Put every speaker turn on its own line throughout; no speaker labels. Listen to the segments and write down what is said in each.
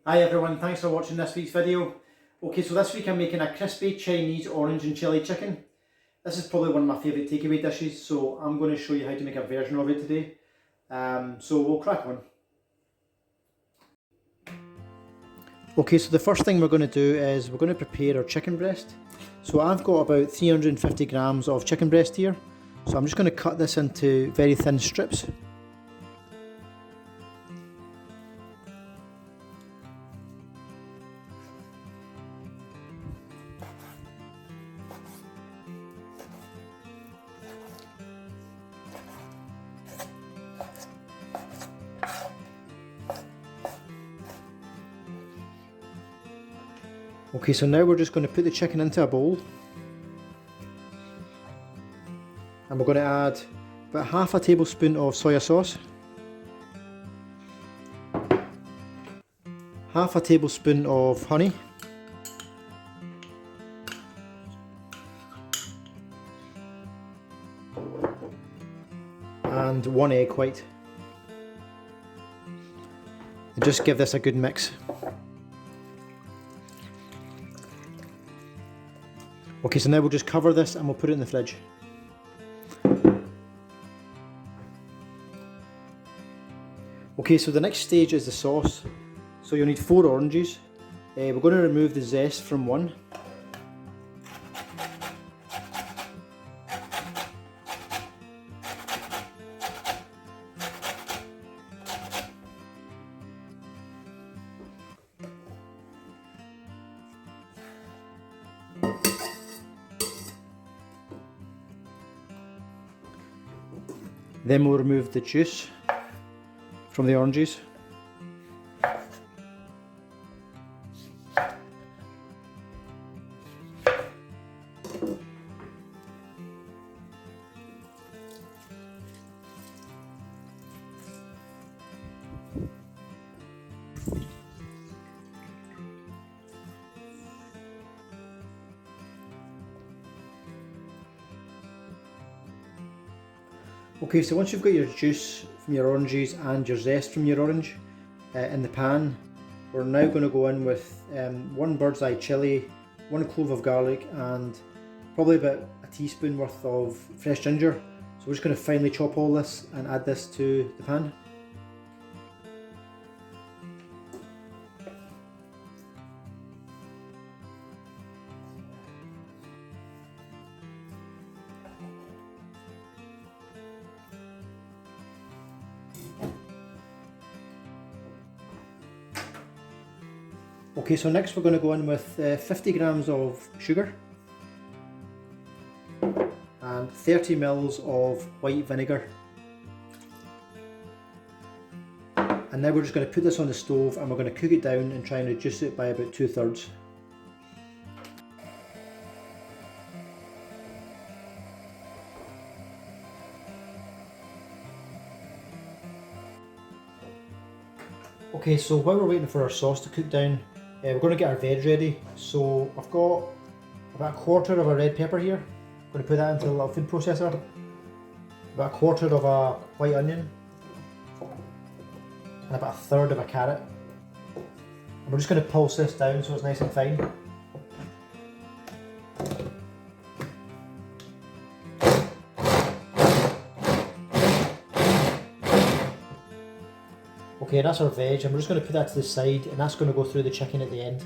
Hi everyone, thanks for watching this week's video. Okay, so this week I'm making a crispy Chinese orange and chilli chicken. This is probably one of my favourite takeaway dishes, so I'm going to show you how to make a version of it today. So we'll crack on. Okay, so the first thing we're going to do is we're going to prepare our chicken breast. So I've got about 350 grams of chicken breast here. So I'm just going to cut this into very thin strips. Okay, so now we're just going to put the chicken into a bowl. And we're going to add about half a tablespoon of soya sauce. Half a tablespoon of honey. And 1 egg white. And just give this a good mix. Okay, so now we'll just cover this and we'll put it in the fridge. Okay, so the next stage is the sauce. So you'll need 4 oranges. We're going to remove the zest from one. Then we'll remove the juice from the oranges. Okay, so once you've got your juice from your oranges and your zest from your orange in the pan, we're now going to go in with 1 bird's eye chilli, 1 clove of garlic and probably about a teaspoon worth of fresh ginger. So we're just going to finely chop all this and add this to the pan. Okay, so next we're going to go in with 50 grams of sugar and 30 ml of white vinegar. And now we're just going to put this on the stove and we're going to cook it down and try and reduce it by about 2/3. Okay, so while we're waiting for our sauce to cook down, we're going to get our veg ready. So I've got about a quarter of a red pepper here. I'm going to put that into a little food processor. About a quarter of a white onion. And about a third of a carrot. And we're just going to pulse this down so it's nice and fine. Okay, that's our veg and we're just going to put that to the side and that's going to go through the chicken at the end.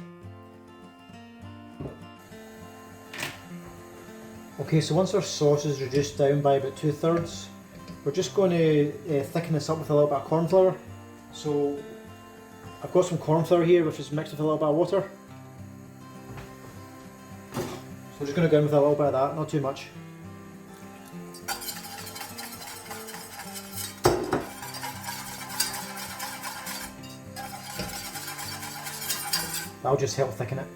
Okay, so once our sauce is reduced down by about 2/3, we're just going to thicken this up with a little bit of corn flour. So I've got some corn flour here which is mixed with a little bit of water. So we're just going to go in with a little bit of that, not too much. That'll just help thicken it.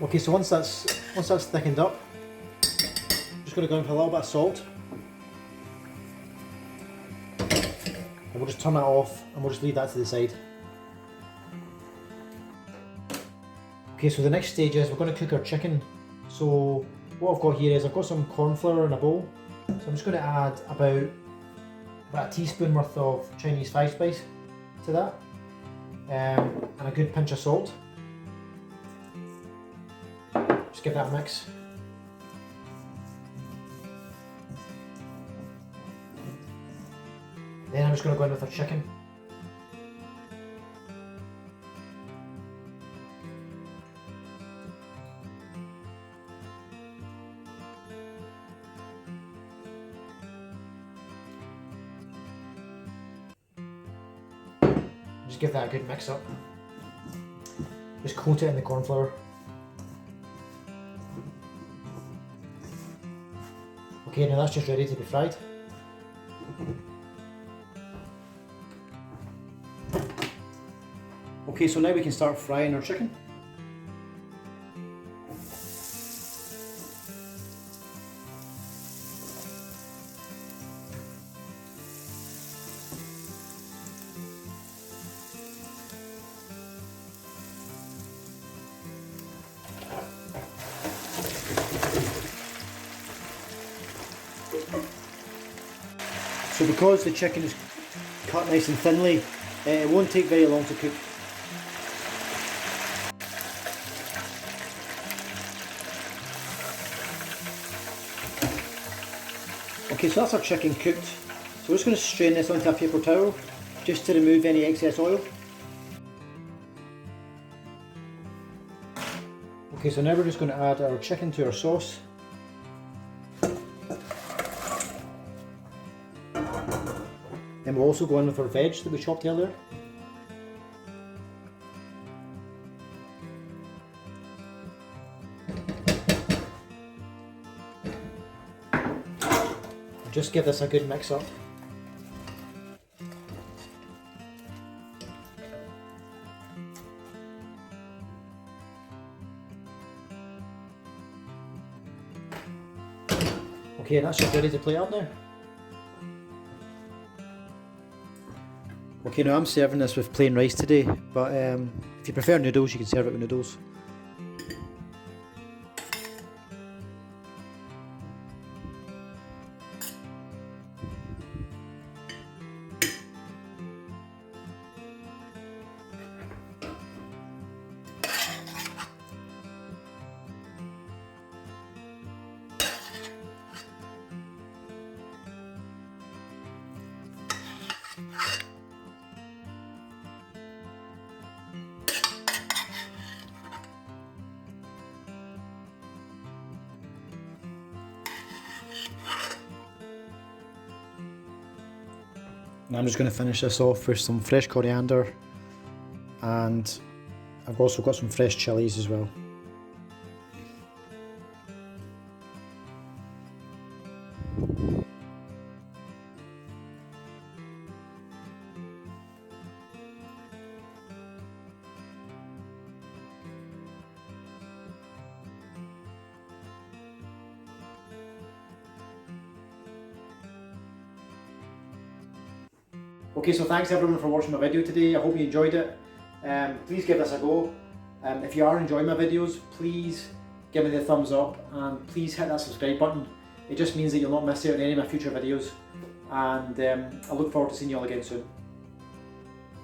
Okay, so once that's thickened up, I'm just going to go in for a little bit of salt. And we'll just turn that off and we'll just leave that to the side. Okay, so the next stage is we're going to cook our chicken. So what I've got here is I've got some corn flour in a bowl. So I'm just going to add about a teaspoon worth of Chinese 5-spice to that, and a good pinch of salt. Just give that a mix. Then I'm just going to go in with our chicken. Just give that a good mix up. Just coat it in the corn flour. Okay, now that's just ready to be fried. Okay, so now we can start frying our chicken. So because the chicken is cut nice and thinly, it won't take very long to cook. Okay, so that's our chicken cooked. So we're just going to strain this onto a paper towel just to remove any excess oil. Okay, so now we're just going to add our chicken to our sauce. Then we'll also go in with our veg that we chopped earlier. Just give this a good mix up. Okay, that's just ready to plate up now. Okay, now I'm serving this with plain rice today, but if you prefer noodles, you can serve it with noodles. Now I'm just going to finish this off with some fresh coriander, and I've also got some fresh chilies as well. Okay, so thanks everyone for watching my video today. I hope you enjoyed it. Please give this a go. If you are enjoying my videos, please give me the thumbs up and please hit that subscribe button. It just means that you'll not miss out on any of my future videos, and I look forward to seeing you all again soon.